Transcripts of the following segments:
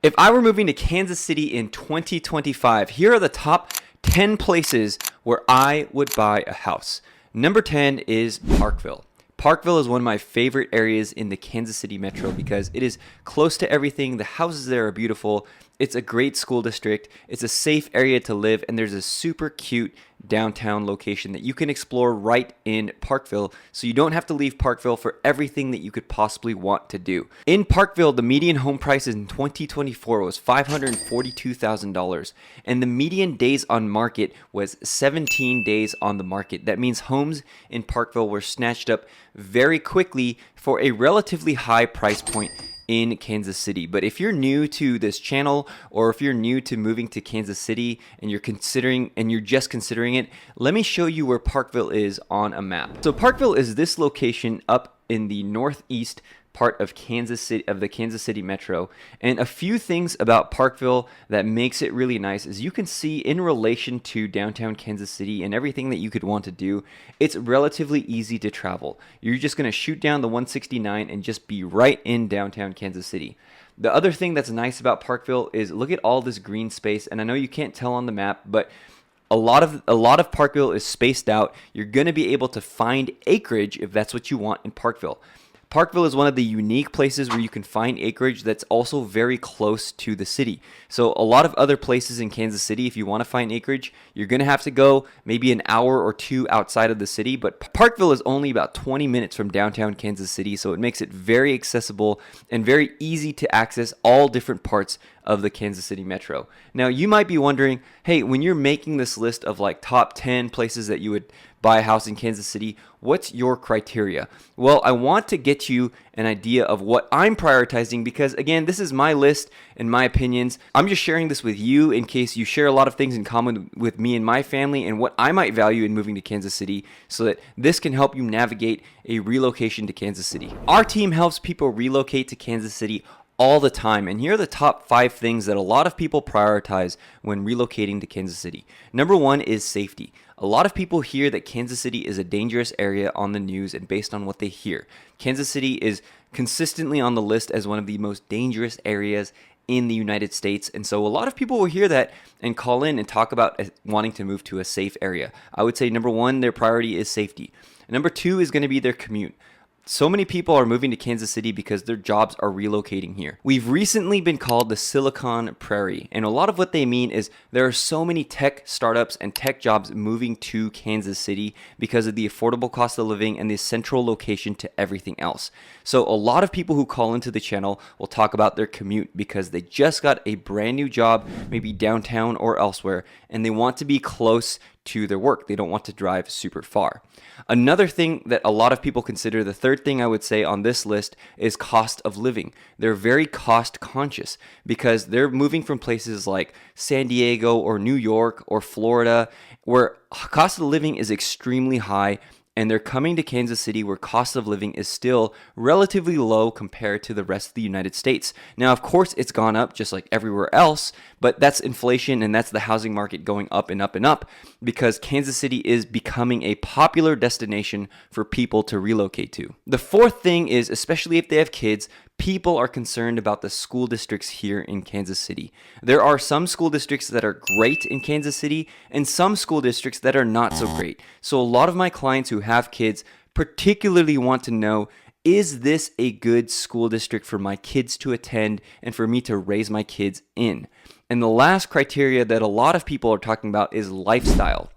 If I were moving to Kansas City in 2025, here are the top 10 places where I would buy a house. Number 10 is Parkville. Parkville is one of my favorite areas in the Kansas City metro because it is close to everything. The houses there are beautiful. It's a great school district. It's a safe area to live, and there's a super cute downtown location that you can explore right in Parkville, so you don't have to leave Parkville for everything that you could possibly want to do. In Parkville, the median home price in 2024 was $542,000, and the median days on market was 17 days on the market. That means homes in Parkville were snatched up very quickly for a relatively high price point in Kansas City. But if you're new to this channel, or if you're new to moving to Kansas City and you're just considering it, let me show you where Parkville is on a map. So Parkville is this location up in the northeast part of Kansas City, of the Kansas City metro. And a few things about Parkville that makes it really nice is you can see in relation to downtown Kansas City and everything that you could want to do, it's relatively easy to travel. You're just going to shoot down the 169 and just be right in downtown Kansas City. The other thing that's nice about Parkville is look at all this green space, and I know you can't tell on the map, but a lot of Parkville is spaced out. You're going to be able to find acreage if that's what you want in Parkville. Parkville is one of the unique places where you can find acreage that's also very close to the city. So a lot of other places in Kansas City, if you want to find acreage, you're going to have to go maybe an hour or two outside of the city. But Parkville is only about 20 minutes from downtown Kansas City, so it makes it very accessible and very easy to access all different parts of the Kansas City metro. Now, you might be wondering, hey, when you're making this list of like top 10 places that you would buy a house in Kansas City, what's your criteria? Well, I want to get you an idea of what I'm prioritizing because, again, this is my list and my opinions. I'm just sharing this with you in case you share a lot of things in common with me and my family and what I might value in moving to Kansas City so that this can help you navigate a relocation to Kansas City. Our team helps people relocate to Kansas City all the time, and here are the top 5 things that a lot of people prioritize when relocating to Kansas City. Number 1 is safety. A lot of people hear that Kansas City is a dangerous area on the news, and based on what they hear, Kansas City is consistently on the list as one of the most dangerous areas in the United States. And so a lot of people will hear that and call in and talk about wanting to move to a safe area. I would say number 1, their priority is safety. Number 2 is going to be their commute. So many people are moving to Kansas City because their jobs are relocating here. We've recently been called the Silicon Prairie, and a lot of what they mean is there are so many tech startups and tech jobs moving to Kansas City because of the affordable cost of living and the central location to everything else. So a lot of people who call into the channel will talk about their commute because they just got a brand new job, maybe downtown or elsewhere, and they want to be close to their work. They don't want to drive super far. Another thing that a lot of people consider, the third thing I would say on this list, is cost of living. They're very cost conscious because they're moving from places like San Diego or New York or Florida where cost of living is extremely high, and they're coming to Kansas City where cost of living is still relatively low compared to the rest of the United States. Now, of course, it's gone up just like everywhere else, but that's inflation and that's the housing market going up and up and up because Kansas City is becoming a popular destination for people to relocate to. The fourth thing is, especially if they have kids, people are concerned about the school districts here in Kansas City. There are some school districts that are great in Kansas City and some school districts that are not so great. So a lot of my clients who have kids particularly want to know, is this a good school district for my kids to attend and for me to raise my kids in? And the last criteria that a lot of people are talking about is lifestyle.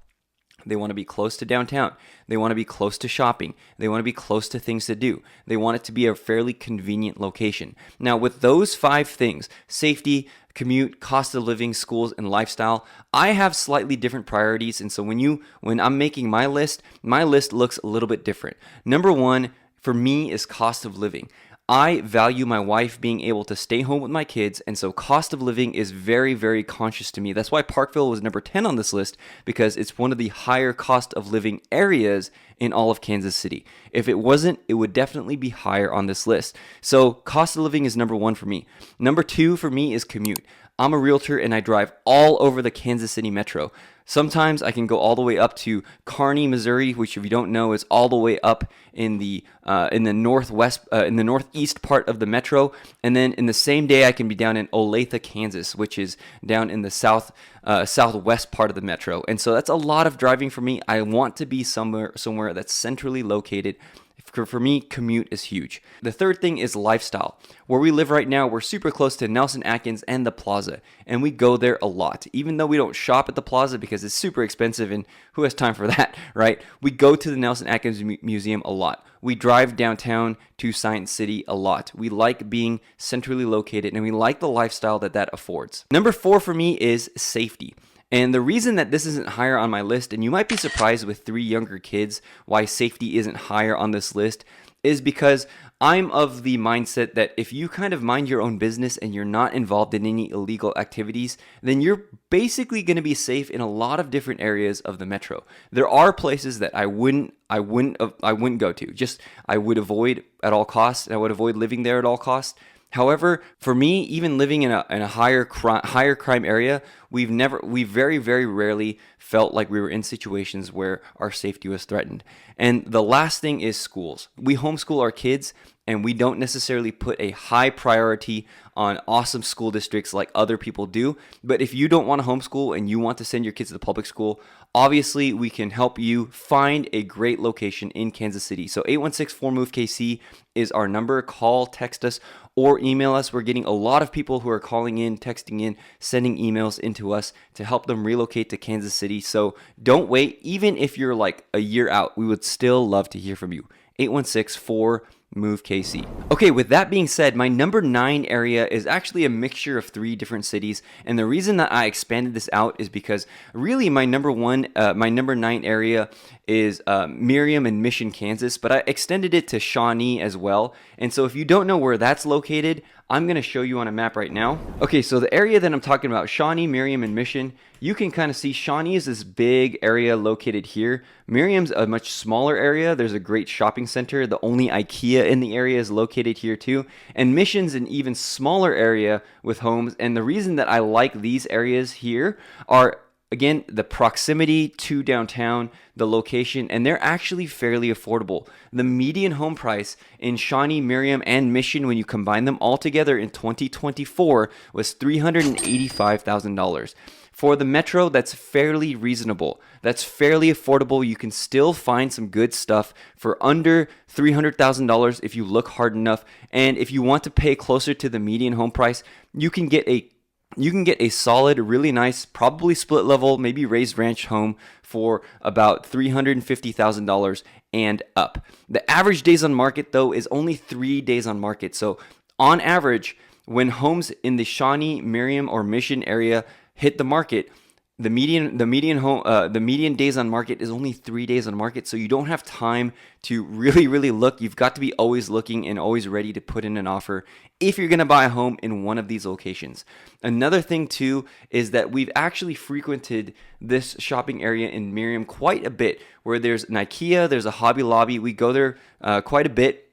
They want to be close to downtown. They want to be close to shopping. They want to be close to things to do. They want it to be a fairly convenient location. Now, with those 5 things, safety, commute, cost of living, schools, and lifestyle, I have slightly different priorities. And so when I'm making my list looks a little bit different. Number 1 for me is cost of living. I value my wife being able to stay home with my kids, and so cost of living is very, very conscious to me. That's why Parkville was number 10 on this list, because it's one of the higher cost of living areas in all of Kansas City. If it wasn't, it would definitely be higher on this list. So cost of living is number one for me. Number two for me is commute. I'm a realtor and I drive all over the Kansas City metro. Sometimes I can go all the way up to Kearney, Missouri, which, if you don't know, is all the way up in the northeast part of the metro. And then in the same day, I can be down in Olathe, Kansas, which is down in the southwest part of the metro. And so that's a lot of driving for me. I want to be somewhere that's centrally located. For me, commute is huge. The third thing is lifestyle. Where we live right now, we're super close to Nelson Atkins and the Plaza, and we go there a lot. Even though we don't shop at the Plaza because it's super expensive, and who has time for that, right? We go to the Nelson Atkins Museum a lot. We drive downtown to Science City a lot. We like being centrally located, and we like the lifestyle that affords. Number four for me is safety. And the reason that this isn't higher on my list, and you might be surprised with 3 younger kids why safety isn't higher on this list, is because I'm of the mindset that if you kind of mind your own business and you're not involved in any illegal activities, then you're basically going to be safe in a lot of different areas of the metro. There are places that I wouldn't go to. Just I would avoid at all costs, and I would avoid living there at all costs. However, for me, even living in a higher crime area, we very, very rarely felt like we were in situations where our safety was threatened. And the last thing is schools. We homeschool our kids, and we don't necessarily put a high priority on awesome school districts like other people do. But if you don't want to homeschool and you want to send your kids to the public school, obviously we can help you find a great location in Kansas City. So 816-4MOVE-KC is our number. Call, text us, or email us. We're getting a lot of people who are calling in, texting in, sending emails into us to help them relocate to Kansas City. So don't wait. Even if you're like a year out, we would still love to hear from you. 816-4MOVE-KC. Okay, with that being said, my number 9 area is actually a mixture of 3 different cities, and the reason that I expanded this out is because really my number 9 area is Merriam and Mission, Kansas, but I extended it to Shawnee as well. And so if you don't know where that's located, I'm going to show you on a map right now. Okay, so the area that I'm talking about, Shawnee, Merriam, and Mission, you can kind of see Shawnee is this big area located here. Merriam's a much smaller area. There's a great shopping center. The only IKEA in the area is located here too. And Mission's an even smaller area with homes. And the reason that I like these areas here are, again, the proximity to downtown, the location, and they're actually fairly affordable. The median home price in Shawnee, Merriam, and Mission, when you combine them all together in 2024, was $385,000. For the metro, that's fairly reasonable. That's fairly affordable. You can still find some good stuff for under $300,000 if you look hard enough. And if you want to pay closer to the median home price, you can get a solid, really nice, probably split level, maybe raised ranch home for about $350,000 and up. The average days on market, though, is only 3 days on market. So on average, when homes in the Shawnee, Merriam, or Mission area hit the market, the median days on market is only 3 days on market. So you don't have time to really look. You've got to be always looking and always ready to put in an offer if you're going to buy a home in one of these locations. Another thing too is that we've actually frequented this shopping area in Merriam quite a bit, where there's an IKEA, there's a Hobby Lobby. We go there quite a bit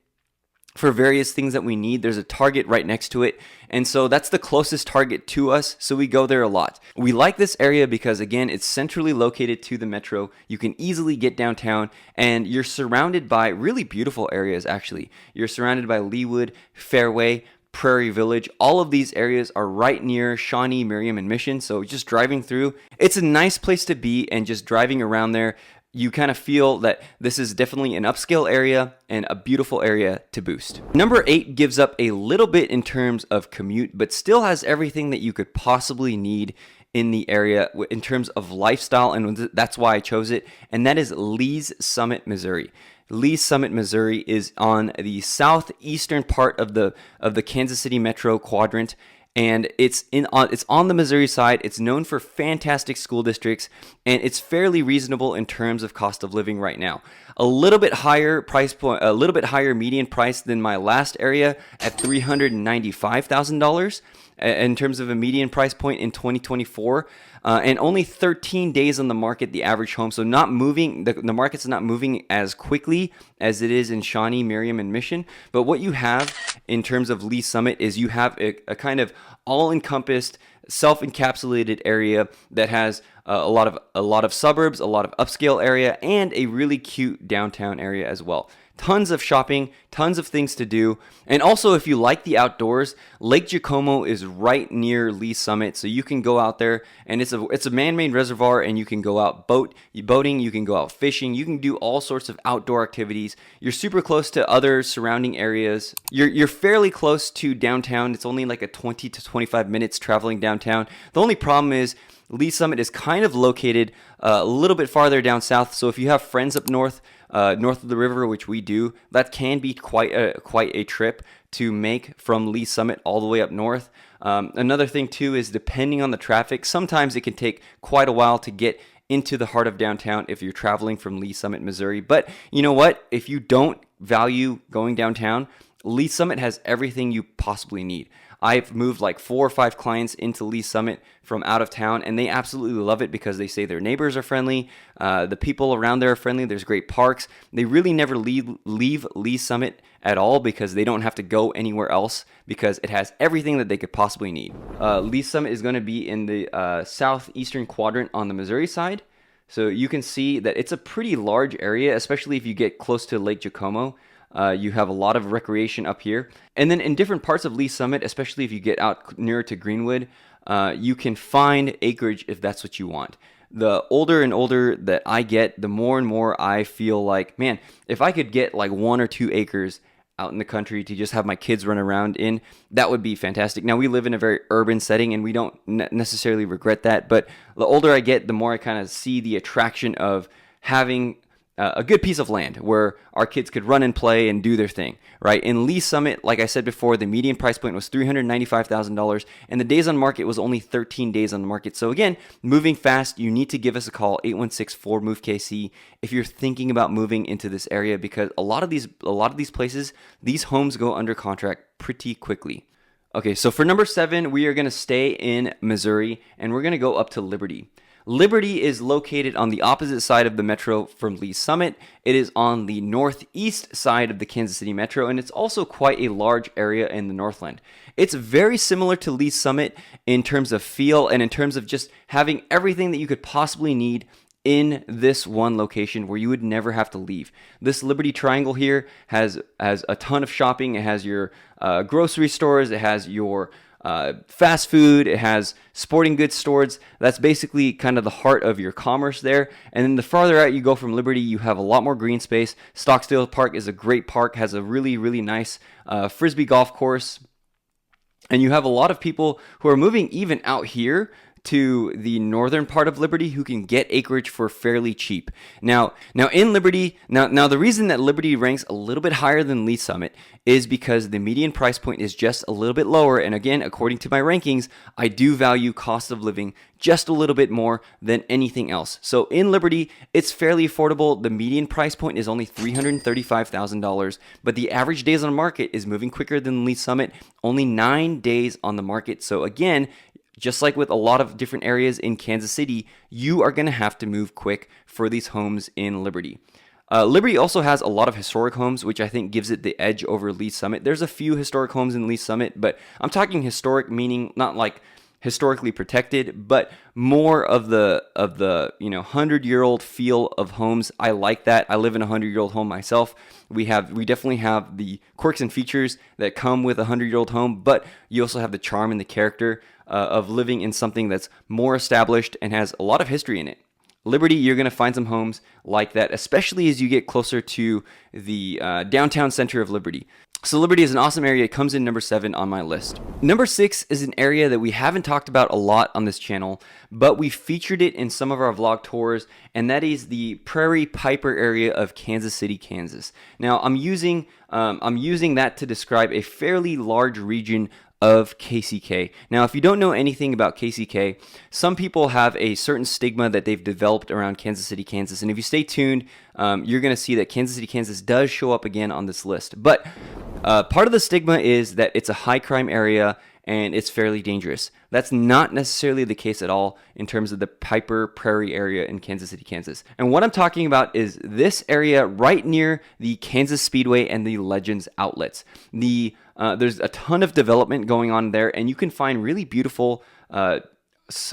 for various things that we need. There's a Target right next to it. And so that's the closest Target to us. So we go there a lot. We like this area because, again, it's centrally located to the metro. You can easily get downtown, and you're surrounded by really beautiful areas, actually. You're surrounded by Leawood, Fairway, Prairie Village. All of these areas are right near Shawnee, Merriam, and Mission. So just driving through, it's a nice place to be, and just driving around there, you kind of feel that this is definitely an upscale area and a beautiful area to boost. Number 8 gives up a little bit in terms of commute, but still has everything that you could possibly need in the area in terms of lifestyle, and that's why I chose it, and that is Lee's Summit, Missouri. Lee's Summit, Missouri is on the southeastern part of the Kansas City metro quadrant, and it's on the Missouri side. It's known for fantastic school districts, and it's fairly reasonable in terms of cost of living right now. A little bit higher price point, a little bit higher median price than my last area at $395,000. in terms of a median price point in 2024, and only 13 days on the market, the average home. So not moving, the market's not moving as quickly as it is in Shawnee, Merriam, and Mission. But what you have in terms of Lee Summit is you have a kind of all-encompassed, self-encapsulated area that has a lot of suburbs, a lot of upscale area, and a really cute downtown area as well. Tons of shopping, tons of things to do. And also, if you like the outdoors, Lake Jacomo is right near Lee Summit, so you can go out there, and it's a man-made reservoir, and you can go out boating, you can go out fishing, you can do all sorts of outdoor activities. You're super close to other surrounding areas. You're fairly close to downtown. It's only like a 20 to 25 minutes traveling downtown. The only problem is Lee Summit is kind of located a little bit farther down south, so if you have friends up north of the river, which we do, that can be quite a trip to make from Lee Summit all the way up north. Another thing too is depending on the traffic, sometimes it can take quite a while to get into the heart of downtown if you're traveling from Lee Summit, Missouri. But you know what? If you don't value going downtown, Lee Summit has everything you possibly need. I've moved like 4 or 5 clients into Lee Summit from out of town, and they absolutely love it because they say their neighbors are friendly, the people around there are friendly, there's great parks. They really never leave Lee Summit at all because they don't have to go anywhere else because it has everything that they could possibly need. Lee Summit is going to be in the southeastern quadrant on the Missouri side. So you can see that it's a pretty large area, especially if you get close to Lake Jacomo. You have a lot of recreation up here. And then in different parts of Lee Summit, especially if you get out nearer to Greenwood, you can find acreage if that's what you want. The older and older that I get, the more and more I feel like, man, if I could get like 1 or 2 acres out in the country to just have my kids run around in, that would be fantastic. Now, we live in a very urban setting and we don't necessarily regret that, but the older I get, the more I kind of see the attraction of having a good piece of land where our kids could run and play and do their thing, right? In Lee Summit, like I said before, the median price point was $395,000, and the days on market was only 13 days on the market. So again, moving fast, you need to give us a call, 816-4MOVE-KC, if you're thinking about moving into this area, because a lot of these places, these homes go under contract pretty quickly. Okay, so for number 7, we are going to stay in Missouri, and we're going to go up to Liberty. Liberty is located on the opposite side of the metro from Lee Summit. It is on the northeast side of the Kansas City metro, and it's also quite a large area in the Northland. It's very similar to Lee Summit in terms of feel and in terms of just having everything that you could possibly need in this one location where you would never have to leave. This Liberty Triangle here has a ton of shopping. It has your grocery stores. It has your fast food, it has sporting goods stores. That's basically kind of the heart of your commerce there. And then the farther out you go from Liberty, you have a lot more green space. Stockstill Park is a great park, has a really, really nice frisbee golf course. And you have a lot of people who are moving even out here to the northern part of Liberty who can get acreage for fairly cheap. Now in Liberty, now the reason that Liberty ranks a little bit higher than Lee Summit is because the median price point is just a little bit lower. And again, according to my rankings, I do value cost of living just a little bit more than anything else. So in Liberty, it's fairly affordable. The median price point is only $335,000, but the average days on the market is moving quicker than Lee Summit, only 9 days on the market. So again, just like with a lot of different areas in Kansas City, you are going to have to move quick for these homes in Liberty. Liberty also has a lot of historic homes, which I think gives it the edge over Lee Summit. There's a few historic homes in Lee Summit, but I'm talking historic meaning not like historically protected, but more of the 100-year-old feel of homes. I like that. I live in a 100-year-old home myself. We definitely have the quirks and features that come with a 100-year-old home, but you also have the charm and the character of living in something that's more established and has a lot of history in it. Liberty, you're going to find some homes like that, especially as you get closer to the downtown center of Liberty. So Liberty is an awesome area. It comes in number 7 on my list. Number 6 is an area that we haven't talked about a lot on this channel, but we featured it in some of our vlog tours, and that is the Prairie Piper area of Kansas City, Kansas. Now, I'm using that to describe a fairly large region of KCK. Now, if you don't know anything about KCK, some people have a certain stigma that they've developed around Kansas City, Kansas. And if you stay tuned, you're going to see that Kansas City, Kansas does show up again on this list. But part of the stigma is that it's a high crime area and it's fairly dangerous. That's not necessarily the case at all in terms of the Piper Prairie area in Kansas City, Kansas. And what I'm talking about is this area right near the Kansas Speedway and the Legends outlets. There's a ton of development going on there, and you can find really beautiful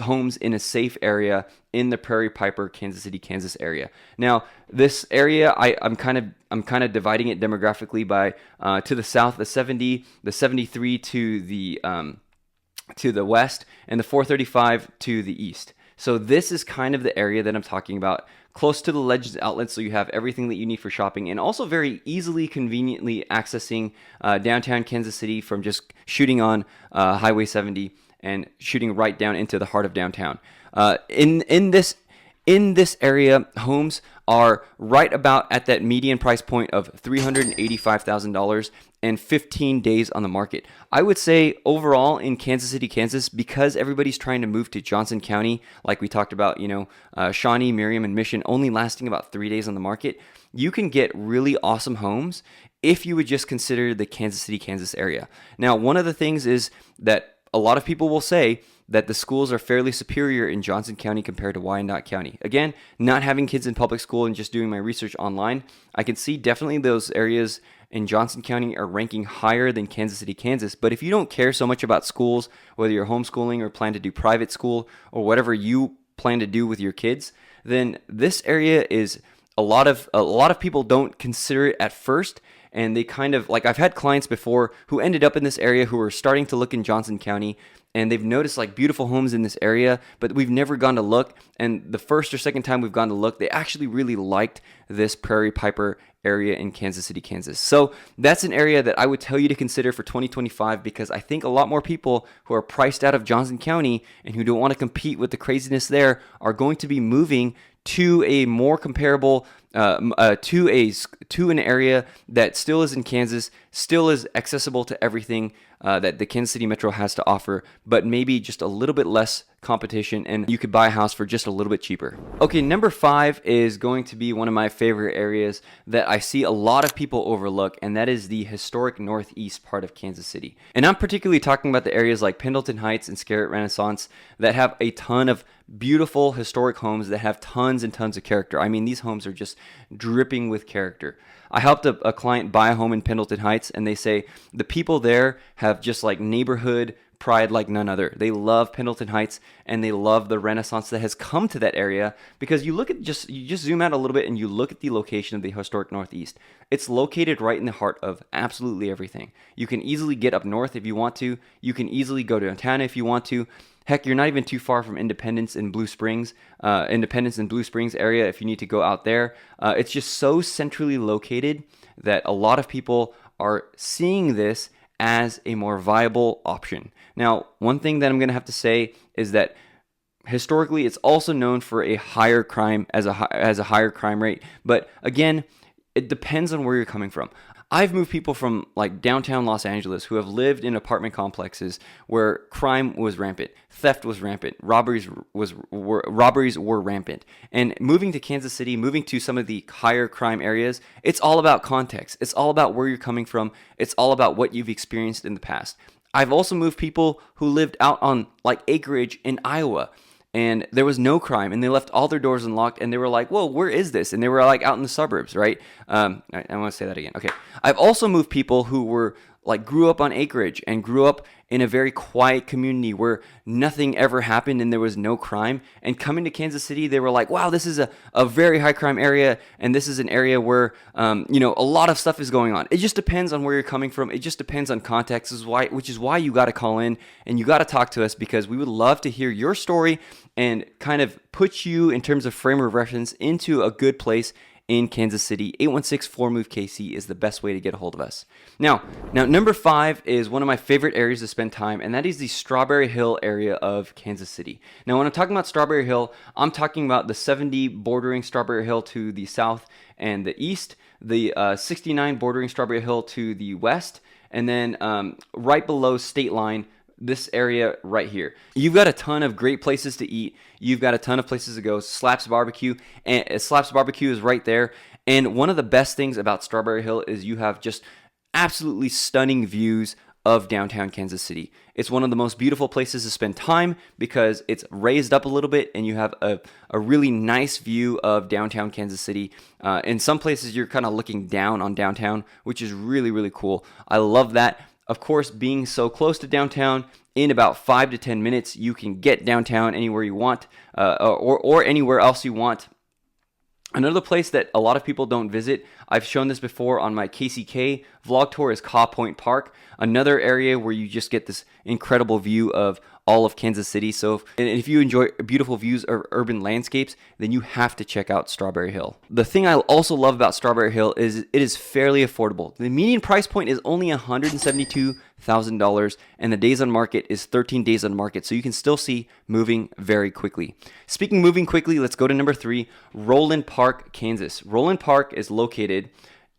homes in a safe area in the Prairie Piper, Kansas City, Kansas area. Now, this area, I'm kind of dividing it demographically by to the south, the 70, the 73 to the west, and the 435 to the east. So this is kind of the area that I'm talking about, close to the Legends outlet, so you have everything that you need for shopping, and also very easily, conveniently accessing downtown Kansas City from just shooting on Highway 70 and shooting right down into the heart of downtown. In this area, homes are right about at that median price point of $385,000 and 15 days on the market. I would say overall in Kansas City, Kansas, because everybody's trying to move to Johnson County, like we talked about, Shawnee, Miriam, and Mission only lasting about 3 days on the market, you can get really awesome homes if you would just consider the Kansas City, Kansas area. Now, one of the things is that a lot of people will say that the schools are fairly superior in Johnson County compared to Wyandotte County. Again, not having kids in public school and just doing my research online, I can see definitely those areas in Johnson County are ranking higher than Kansas City, Kansas. But if you don't care so much about schools, whether you're homeschooling or plan to do private school or whatever you plan to do with your kids, then this area is a lot of people don't consider it at first. And they kind of, like, I've had clients before who ended up in this area who were starting to look in Johnson County, and they've noticed like beautiful homes in this area, but we've never gone to look. And the first or second time we've gone to look, they actually really liked this Prairie Piper area in Kansas City, Kansas. So that's an area that I would tell you to consider for 2025, because I think a lot more people who are priced out of Johnson County and who don't want to compete with the craziness there are going to be moving to a more comparable to an area that still is in Kansas, still is accessible to everything that the Kansas City Metro has to offer, but maybe just a little bit less competition, and you could buy a house for just a little bit cheaper. Okay, number 5 is going to be one of my favorite areas that I see a lot of people overlook, and that is the historic northeast part of Kansas City. And I'm particularly talking about the areas like Pendleton Heights and Scarrett Renaissance that have a ton of beautiful historic homes that have tons and tons of character. I mean, these homes are just dripping with character. I helped a client buy a home in Pendleton Heights, and they say the people there have just like neighborhood pride like none other. They love Pendleton Heights, and they love the renaissance that has come to that area, because you just zoom out a little bit and you look at the location of the historic Northeast. It's located right in the heart of absolutely everything. You can easily get up north if you want to. You can easily go downtown if you want to. Heck, you're not even too far from Independence and Blue Springs area if you need to go out there. It's just so centrally located that a lot of people are seeing this as a more viable option. Now, one thing that I'm going to have to say is that historically, it's also known for a higher crime as a higher crime rate. But again, it depends on where you're coming from. I've moved people from like downtown Los Angeles who have lived in apartment complexes where crime was rampant, theft was rampant, robberies were rampant. And moving to Kansas City, moving to some of the higher crime areas, it's all about context. It's all about where you're coming from. It's all about what you've experienced in the past. I've also moved people who lived out on like acreage in Iowa, and there was no crime, and they left all their doors unlocked, and they were like, whoa, where is this? And they were like out in the suburbs, right? I want to say that again. Okay. I've also moved people who were like grew up on acreage and grew up in a very quiet community where nothing ever happened and there was no crime. And coming to Kansas City, they were like, wow, this is a very high crime area, and this is an area where, a lot of stuff is going on. It just depends on where you're coming from. It just depends on context, which is why you got to call in and you got to talk to us, because we would love to hear your story and kind of put you in terms of frame of reference into a good place in Kansas City. 816-4MOVE-KC is the best way to get a hold of us. Now, number 5 is one of my favorite areas to spend time, and that is the Strawberry Hill area of Kansas City. Now, when I'm talking about Strawberry Hill, I'm talking about the 70 bordering Strawberry Hill to the south and the east, the 69 bordering Strawberry Hill to the west, and then right below State Line, this area right here. You've got a ton of great places to eat. You've got a ton of places to go. Slaps Barbecue, and Slaps Barbecue is right there. And one of the best things about Strawberry Hill is you have just absolutely stunning views of downtown Kansas City. It's one of the most beautiful places to spend time because it's raised up a little bit and you have a really nice view of downtown Kansas City. In some places, you're kind of looking down on downtown, which is really, really cool. I love that. Of course, being so close to downtown, in about 5 to 10 minutes, you can get downtown anywhere you want, or anywhere else you want. Another place that a lot of people don't visit, I've shown this before on my KCK vlog tour, is Caw Point Park. Another area where you just get this incredible view of all of Kansas City. So if you enjoy beautiful views of urban landscapes, then you have to check out Strawberry Hill. The thing I also love about Strawberry Hill is it is fairly affordable. The median price point is only $172,000 and the days on market is 13 days on market. So you can still see moving very quickly. Speaking moving quickly, let's go to number 3, Roland Park, Kansas. Roland Park is located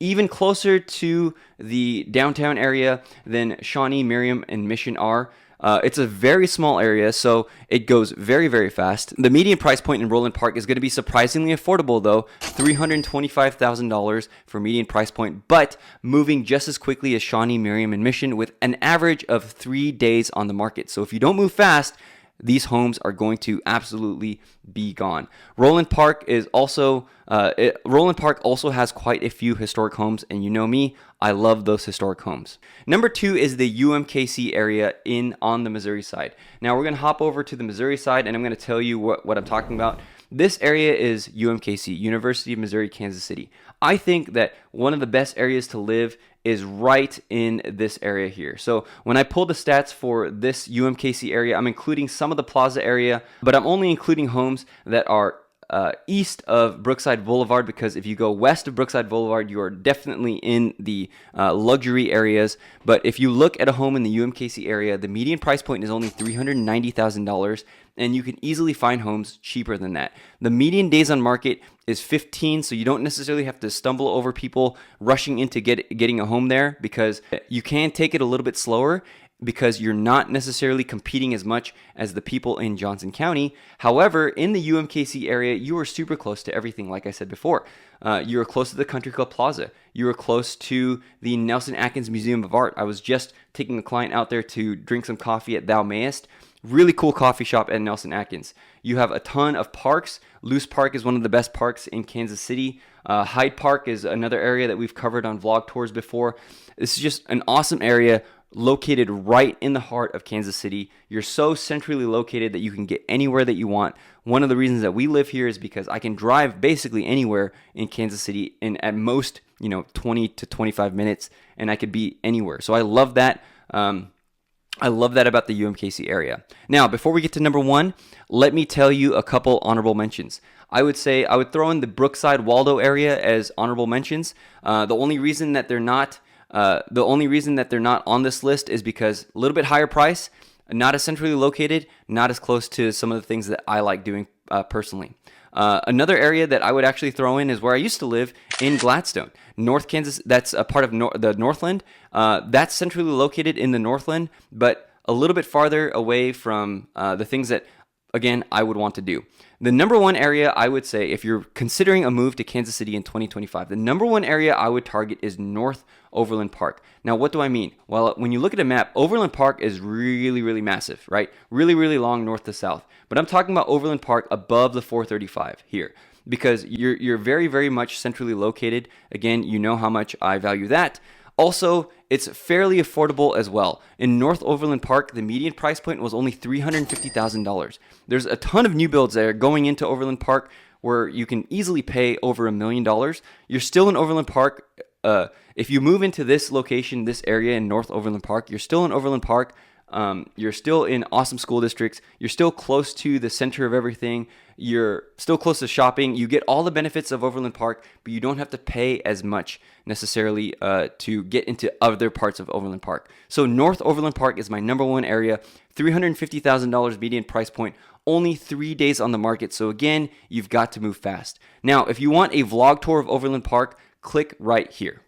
even closer to the downtown area than Shawnee, Merriam, and Mission are. It's a very small area, so it goes very, very fast. The median price point in Roland Park is going to be surprisingly affordable, though, $325,000 for median price point, but moving just as quickly as Shawnee, Merriam, and Mission with an average of 3 days on the market. So if you don't move fast, these homes are going to absolutely be gone. Roland Park also has quite a few historic homes, and you know me, I love those historic homes. Number 2 is the UMKC area on the Missouri side. Now we're going to hop over to the Missouri side, and I'm going to tell you what I'm talking about. This area is UMKC, University of Missouri, Kansas City. I think that one of the best areas to live is right in this area here. So when I pull the stats for this UMKC area, I'm including some of the plaza area, but I'm only including homes that are east of Brookside Boulevard, because if you go west of Brookside Boulevard, you are definitely in the luxury areas. But if you look at a home in the UMKC area, the median price point is only $390,000, and you can easily find homes cheaper than that. The median days on market is 15, so you don't necessarily have to stumble over people rushing into getting a home there, because you can take it a little bit slower, because you're not necessarily competing as much as the people in Johnson County. However, in the UMKC area, you are super close to everything, like I said before. You are close to the Country Club Plaza. You are close to the Nelson Atkins Museum of Art. I was just taking a client out there to drink some coffee at Thou Mayest. Really cool coffee shop at Nelson Atkins. You have a ton of parks. Luce Park is one of the best parks in Kansas City. Hyde Park is another area that we've covered on vlog tours before. This is just an awesome area located right in the heart of Kansas City. You're so centrally located that you can get anywhere that you want. One of the reasons that we live here is because I can drive basically anywhere in Kansas City in at most 20 to 25 minutes, and I could be anywhere. So I love that. I love that about the UMKC area. Now, before we get to number 1, let me tell you a couple honorable mentions. I would throw in the Brookside Waldo area as honorable mentions. The only reason that they're not on this list is because a little bit higher price, not as centrally located, not as close to some of the things that I like doing personally. Another area that I would actually throw in is where I used to live in Gladstone, North Kansas. That's a part of the Northland. That's centrally located in the Northland, but a little bit farther away from the things that, again, I would want to do. The number 1 area I would say, if you're considering a move to Kansas City in 2025, the number 1 area I would target is North Overland Park. Now, what do I mean? Well, when you look at a map, Overland Park is really, really massive, right? Really, really long north to south. But I'm talking about Overland Park above the 435 here, because you're very, very much centrally located. Again, you know how much I value that. Also, it's fairly affordable as well. In North Overland Park, the median price point was only $350,000. There's a ton of new builds that are going into Overland Park where you can easily pay over $1 million. You're still in Overland Park. If you move into this location, this area in North Overland Park, you're still in Overland Park. You're still in awesome school districts. You're still close to the center of everything. You're still close to shopping. You get all the benefits of Overland Park, but you don't have to pay as much necessarily to get into other parts of Overland Park. So North Overland Park is my number 1 area. $350,000 median price point. Only 3 days on the market. So again, you've got to move fast. Now, if you want a vlog tour of Overland Park, click right here.